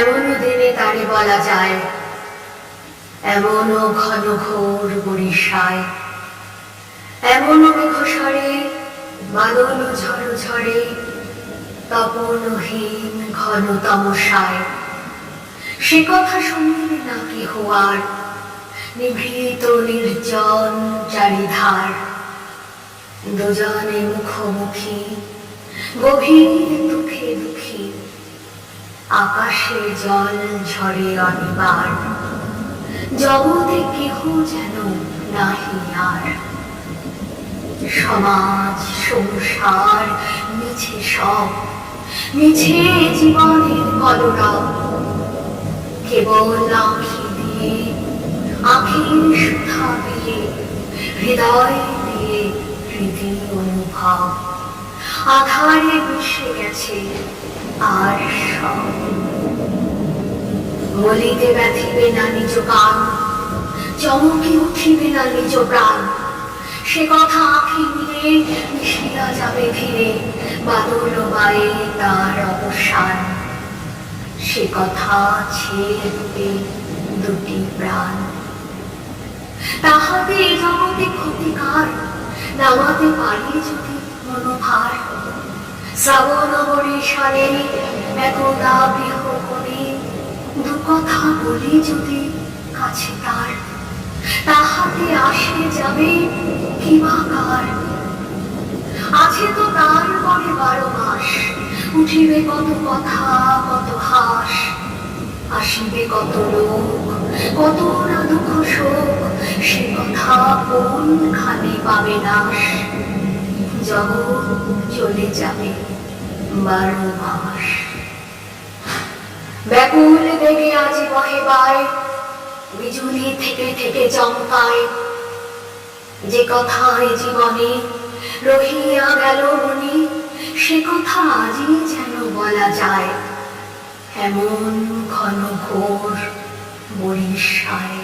এমনও দিনে তারে বলা যায়, এমনও ঘন ঘোর বরিশায়, এমনও মেঘস্বরে বাদল ঝড় ঝড়ে, তপনহীন ঘন তমসায়। সে কথা শুনিবে না কেহ আর, নিভৃত নির্জন চারিধার। দুজনে মুখোমুখি গভীর দুঃখে দুঃখী, আকাশে জল ঝরে অনিবার। জগতে কেহ যেন নাহি আর। সমাজ সংসার মিছে সব, মিছে জীবনের কলরব। কেবল আঁখি দিয়ে, আঁখির সুধা দিয়ে, হৃদয় দিয়ে হৃদি অনুভব। আধারে মিশে গেছে আর সব। বলিতে ব্যথিবে না নিজ কান, চমকে উঠিবে না নিজ প্রাণ। সে কথা আঁখি মিলে মিশিয়া যাবে ধীরে, বাদল বায়ে তার অবসান। সে কথা ছেড়ে দিবে দুটি প্রাণ। তাহাতে জগতে ক্ষতিকার, নামাতে পারি যদি মনোভার। শ্রাবণ বরিশালে একদা বিহ করে, দু কথা বলি যদি কাছে তার। তাহাতে আসে যাবে কিবাকার। আছে তো তার পরে 12 মাস, উঠিবে কত কথা কত হাস। আসিবে কত লোক, কত না দুঃখ শোক, সে কথা কোনখানে পাবে নাশ। জগৎ চলে যাবে 12 মাস। ব্যাকুল বেগে আজ বহে বায়, বিজুলি থেকে থেকে চমকায়। যে কথায় জীবনে রহিয়া গেল মনে, সে কথা আজই যেন বলা যায়, এমন ঘন ঘোর বরিশায়।